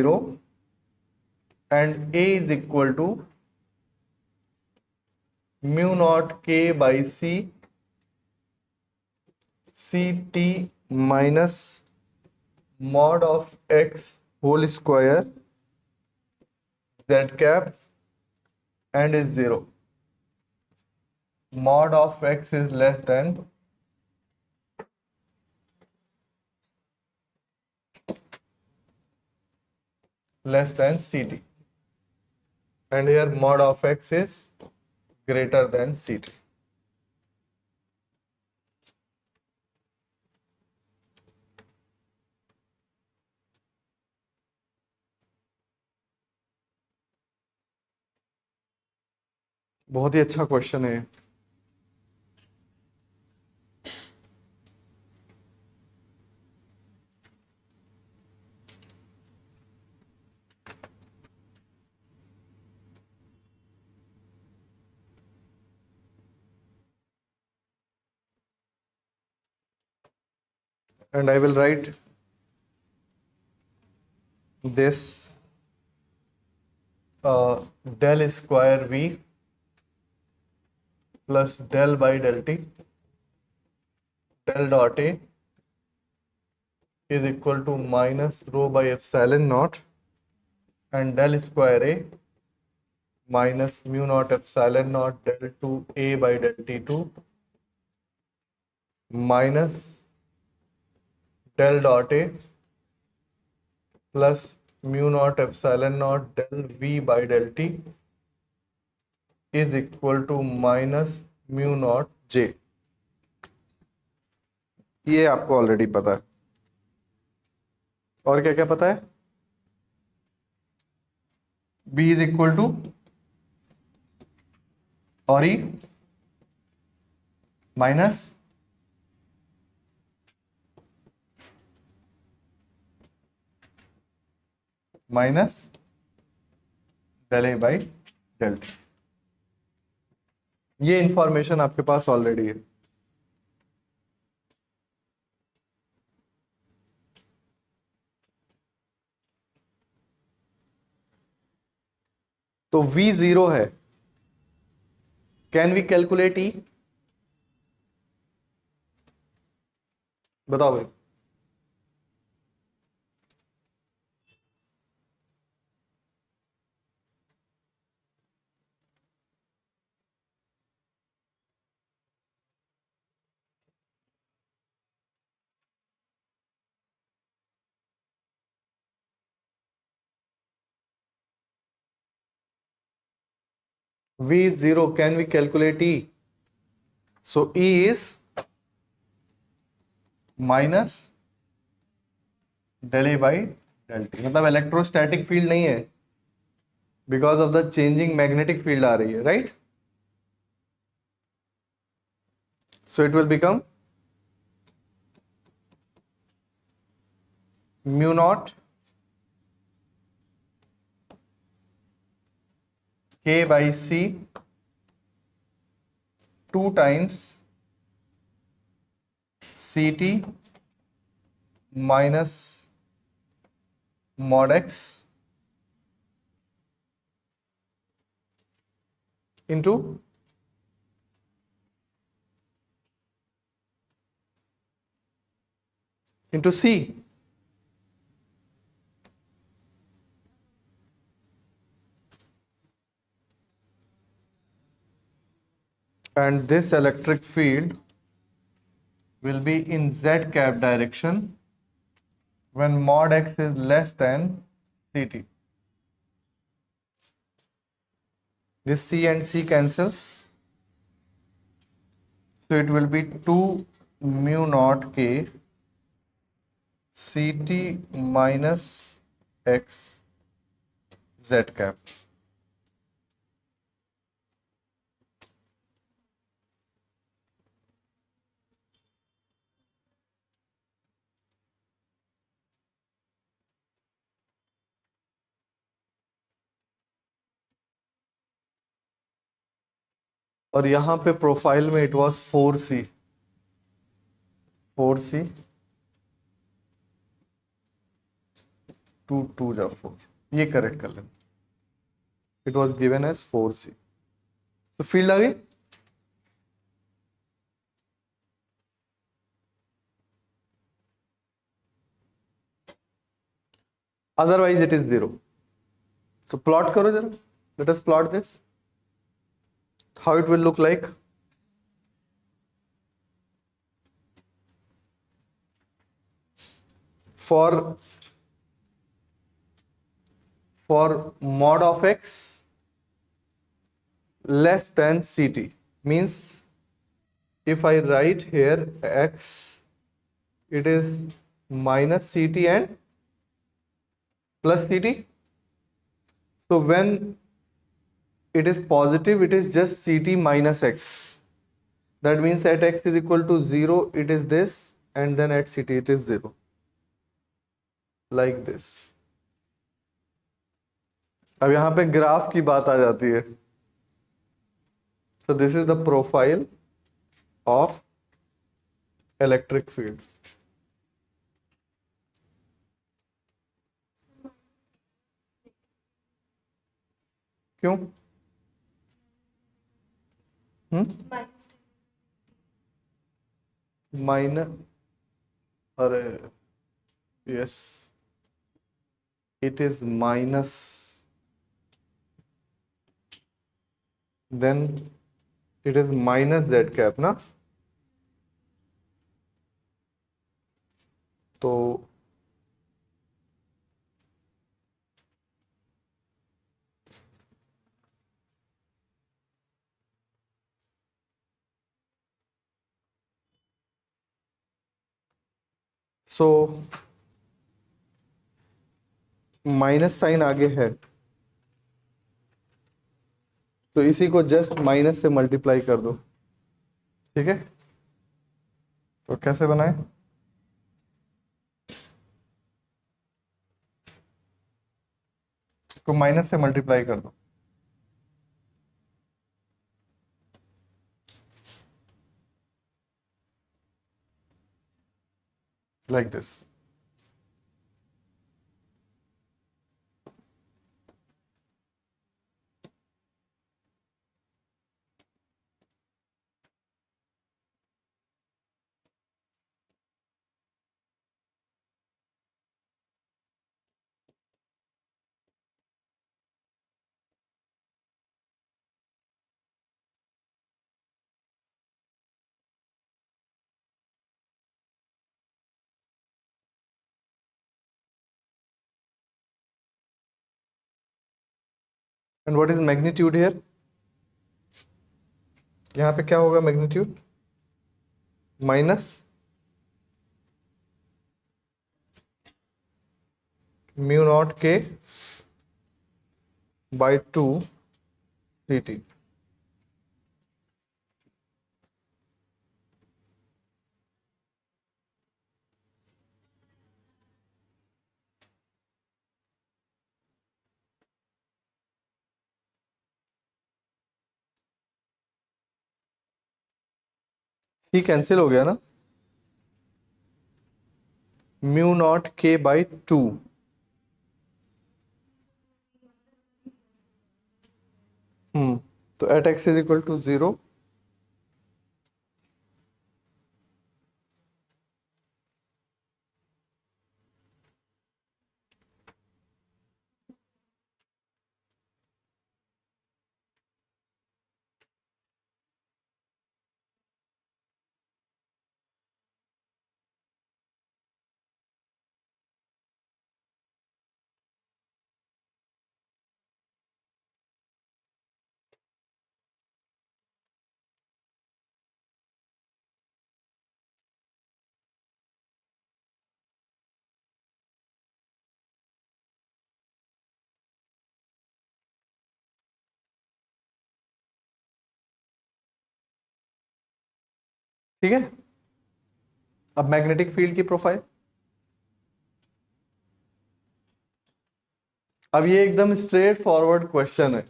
0 and A is equal to mu naught K by Ct minus mod of x whole square z cap and is 0. Mod of x is less than Ct, and here mod of x is greater than Ct. बहुत ही अच्छा question है। And I will write this del square v plus del by del t del dot a is equal to minus rho by epsilon naught and del square a minus mu naught epsilon naught del 2 a by del t2 minus del dot a plus mu naught epsilon naught del v by del t is equal to minus mu naught j। ये आपको already पता है। और क्या क्या पता है? b is equal to और e minus del A by del T. ये इंफॉर्मेशन आपके पास ऑलरेडी है। तो v 0 है, कैन वी कैलकुलेट e? बताओ भाई। v is 0, can we calculate e? So e is minus del a by del t, मतलब इलेक्ट्रोस्टैटिक फील्ड नहीं है, because of the changing magnetic field आ रही है, right? So it will become mu naught k by c 2 times ct minus mod x into c, and this electric field will be in z cap direction when mod x is less than ct. This c and c cancels, so it will be 2 mu naught k ct minus x z cap. और यहां पे profile में it was 4c 2 2 जा 4, ये correct कर लेना। It was given as 4C। तो field आ गई। Otherwise it is 0। तो प्लॉट करो जरा, let us plot this, how it will look like. For mod of x less than ct, means if I write here x, it is minus ct and plus ct. So when it is positive, it is just ct minus x. That means at x is equal to 0, it is this, and then at ct it is 0, like this. अब यहाँ पे graph की बात आ जाती है। So this is the profile of electric field. क्यों? Minus, अरे yes, it is minus, then it is minus z cap ना। तो सो माइनस साइन आगे है, तो इसी को जस्ट माइनस से मल्टीप्लाई कर दो, ठीक है। तो कैसे बनाए, इसको माइनस से मल्टीप्लाई कर दो, like this. And what is magnitude here? यहाँ पे क्या होगा magnitude, minus mu naught K by 2 ct। C cancel हो गया ना, म्यू नॉट के बाई 2, तो at X is equal to 0, ठीक है। अब मैग्नेटिक फील्ड की प्रोफाइल, अब ये एकदम स्ट्रेट फॉरवर्ड क्वेश्चन है,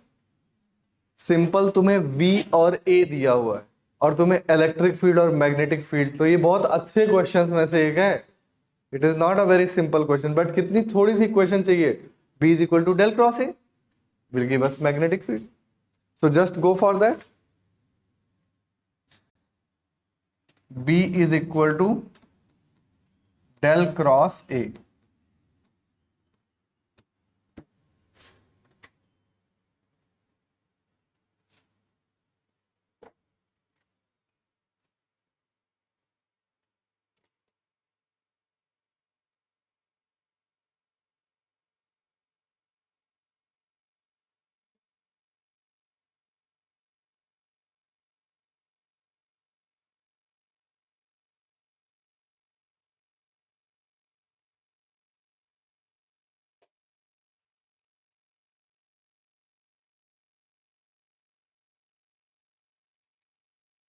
सिंपल, तुम्हें V और A दिया हुआ है और तुम्हें इलेक्ट्रिक फील्ड और मैग्नेटिक फील्ड, तो ये बहुत अच्छे क्वेश्चंस में से एक है। It is not a very simple question, but कितनी थोड़ी सी क्वेश्चन चाहिए. B is equal to del cross A will give us magnetic field. So just go for that. B is equal to del cross A.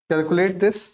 Calculate this.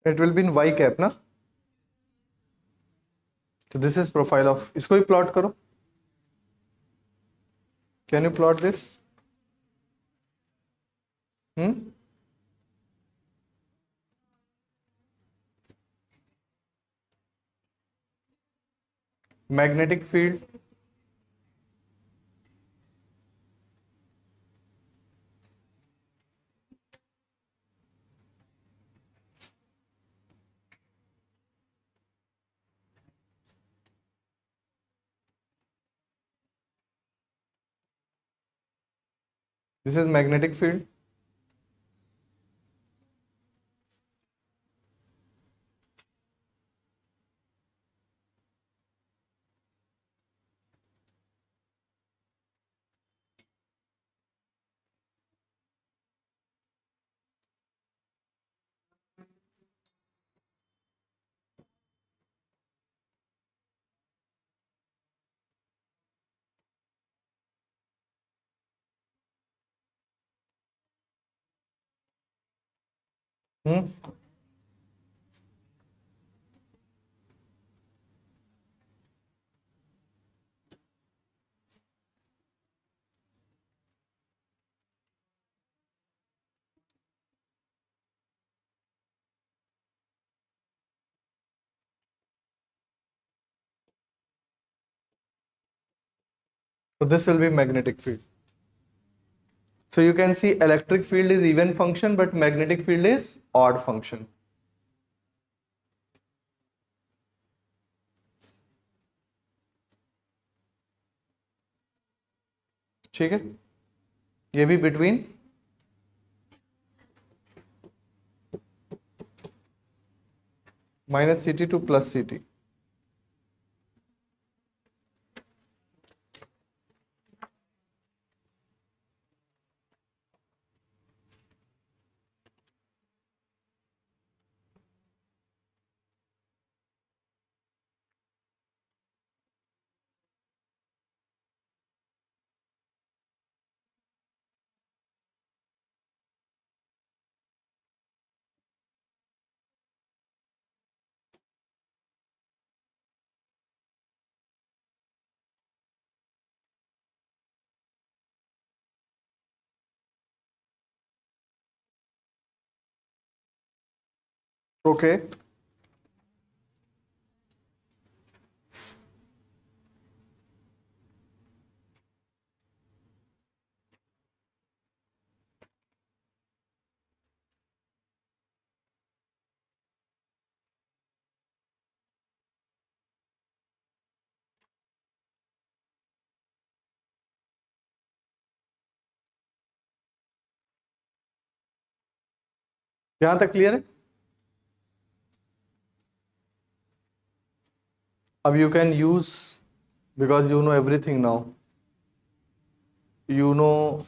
It will be in y cap ना. So this is profile of. इसको ही plot करो. Can you plot this? Hmm? Magnetic field. This is magnetic field. Hmm? So this will be magnetic field. So you can see electric field is even function, but magnetic field is odd function. ठीक है. ये भी between minus CT to plus CT. Okay. यहां तक clear है? अब you can use, because you know everything now, you know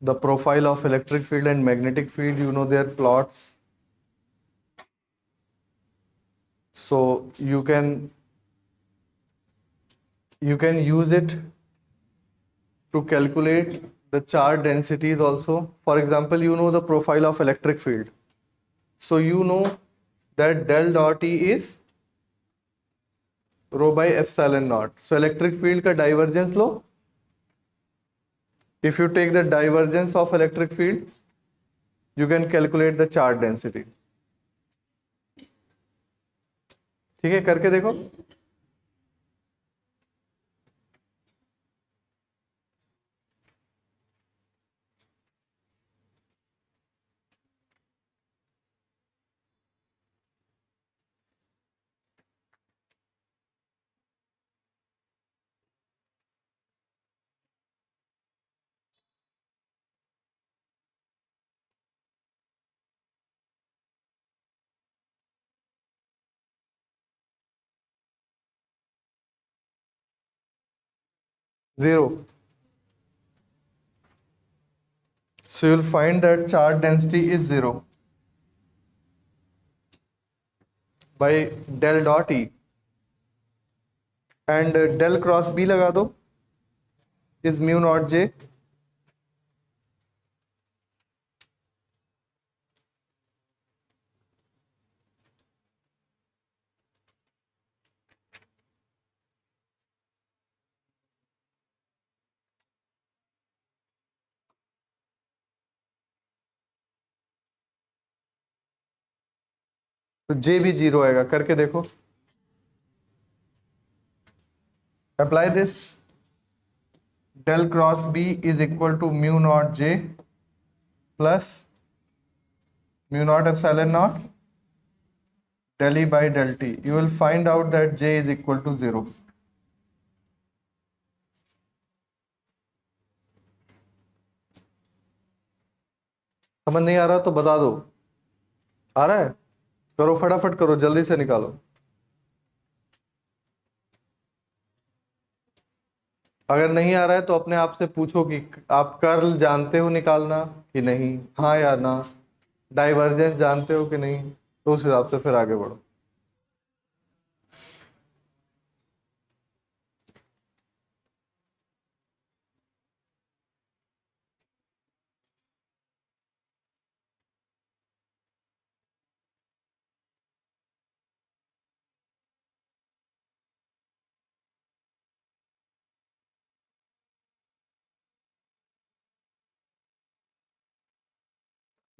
the profile of electric field and magnetic field, you know their plots, so you can use it to calculate the charge densities also. For example, you know the profile of electric field, so you know that del dot E is rho by epsilon naught. So electric field का divergence low. If you take the divergence of electric field, you can calculate the charge density. ठीक है, करके देखो. Zero. So you'll find that charge density is zero by del dot E. And del cross B लगा दो is mu naught J. तो J भी zero आएगा, करके देखो. Apply this. Del cross B is equal to mu naught J plus mu naught epsilon naught del E by del T. You will find out that J is equal to 0. समझ नहीं आ रहा तो बता दो. आ रहा है? करो, फटाफट करो, जल्दी से निकालो. अगर नहीं आ रहा है तो अपने आप से पूछो कि आप कर्ल जानते हो निकालना कि नहीं, हाँ या ना. डाइवर्जेंस जानते हो कि नहीं, तो उस हिसाब से फिर आगे बढ़ो.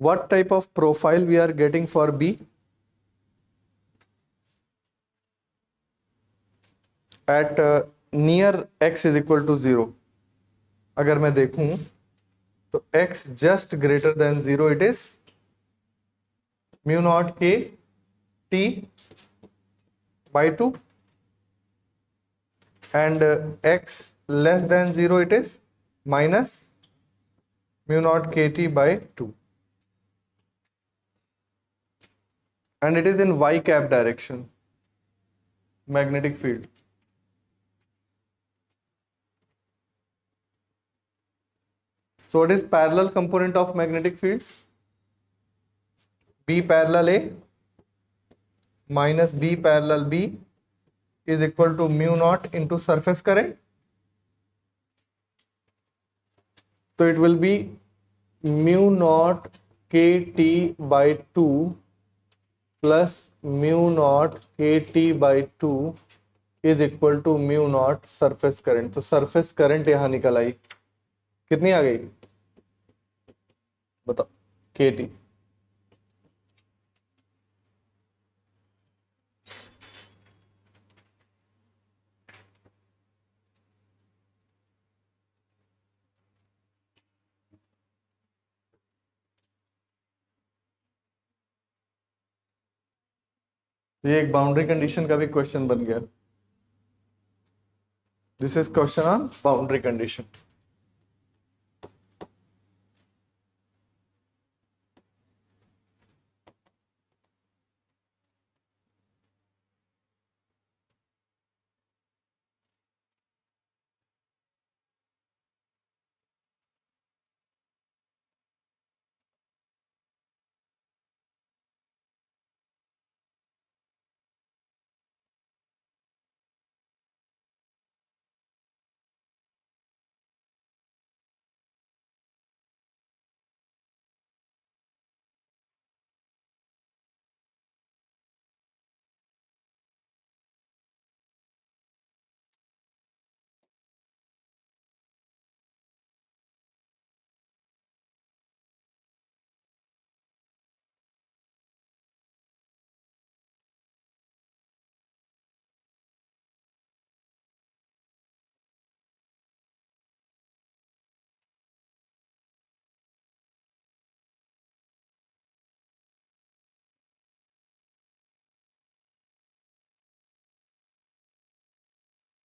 What type of profile we are getting for B? At near x is equal to 0. अगर मैं देखूं तो x just greater than 0, it is mu naught k t by 2, and x less than 0, it is minus mu naught kt by 2, and it is in y cap direction, magnetic field. So what is parallel component of magnetic field? B parallel A minus B parallel B is equal to mu naught into surface current. So it will be mu naught kt by 2 plus mu naught kt by 2 is equal to mu naught surface current. तो surface current यहां निकल आई, कितनी आ गई बताओ? kt. ये एक boundary condition का भी क्वेश्चन बन गया. This is question on boundary condition.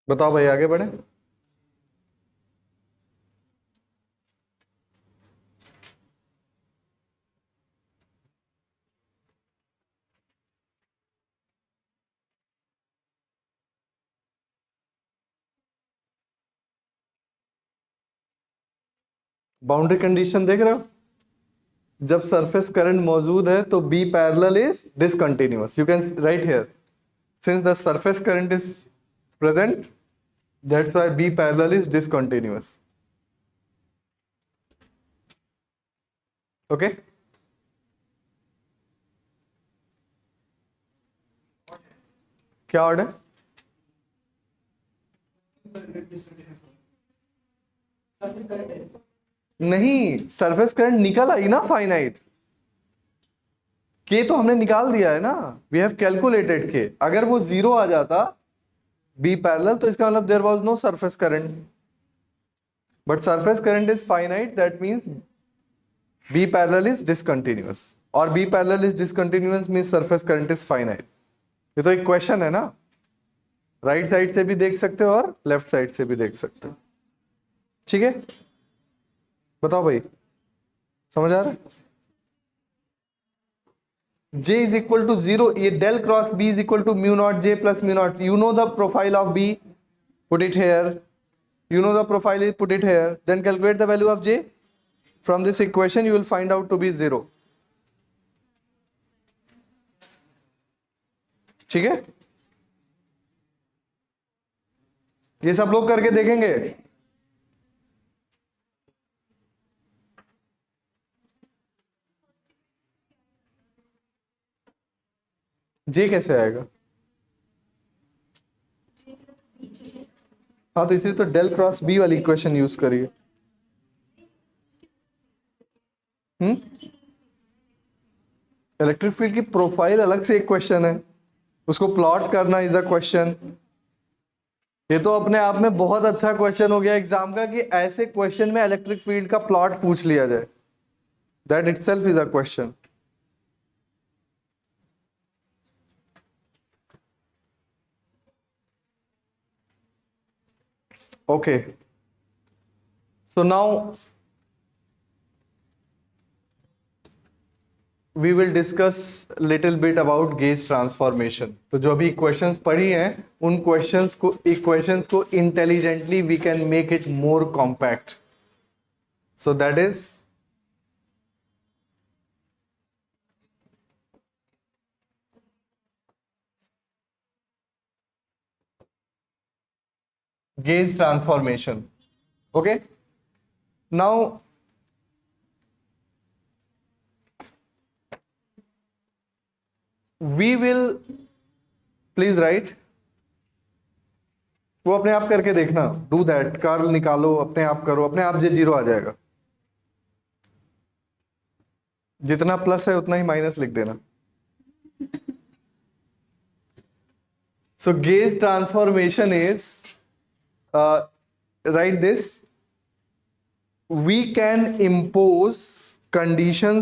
बताओ भाई, आगे बढ़े। बाउंड्री कंडीशन देख रहे हो, जब सरफेस करंट मौजूद है तो B parallel is discontinuous. You can write here, since the surface current is present, that's why B parallel is discontinuous. Okay, क्या ऑर्डर? नहीं, सरफेस करंट निकल आई ना फाइनाइट, के तो हमने निकाल दिया है ना, वी हैव कैलकुलेटेड के। अगर वो जीरो आ जाता बी पैरेलल तो इसका मतलब there was no surface current, but surface current is finite, that means B parallel is discontinuous, और B parallel is discontinuous means surface current is finite. ये तो एक क्वेश्चन है ना, राइट साइड से भी देख सकते हो और लेफ्ट साइड से भी देख सकते हो। ठीक है, बताओ भाई, समझ आ रहा है? J is equal to 0, ये del cross B is equal to mu naught J plus mu naught. You know the profile of B, put it here. You know the profile, put it here. Then calculate the value of J. From this equation you will find out to be 0. ठीक है, ये सब लोग करके देखेंगे। J कैसे आएगा? हाँ, तो इसलिए तो डेल क्रॉस बी वाली इक्वेशन यूज करिए। इलेक्ट्रिक फील्ड की प्रोफाइल अलग से एक क्वेश्चन है, उसको प्लॉट करना इज अ क्वेश्चन। ये तो अपने आप में बहुत अच्छा क्वेश्चन हो गया एग्जाम का कि ऐसे क्वेश्चन में इलेक्ट्रिक फील्ड का प्लॉट पूछ लिया जाए, that itself is a question. Okay, so now we will discuss little bit about gauge transformation. तो जो अभी questions पढ़ी हैं उन equations को intelligently we can make it more compact. So that is gauge transformation. Okay, now we will, please write, वो अपने आप करके देखना, डू दैट, कर्ल निकालो, अपने आप करो, अपने आप जे जीरो आ जाएगा। जितना प्लस है उतना ही माइनस लिख देना। So gauge transformation is, write this, we can impose conditions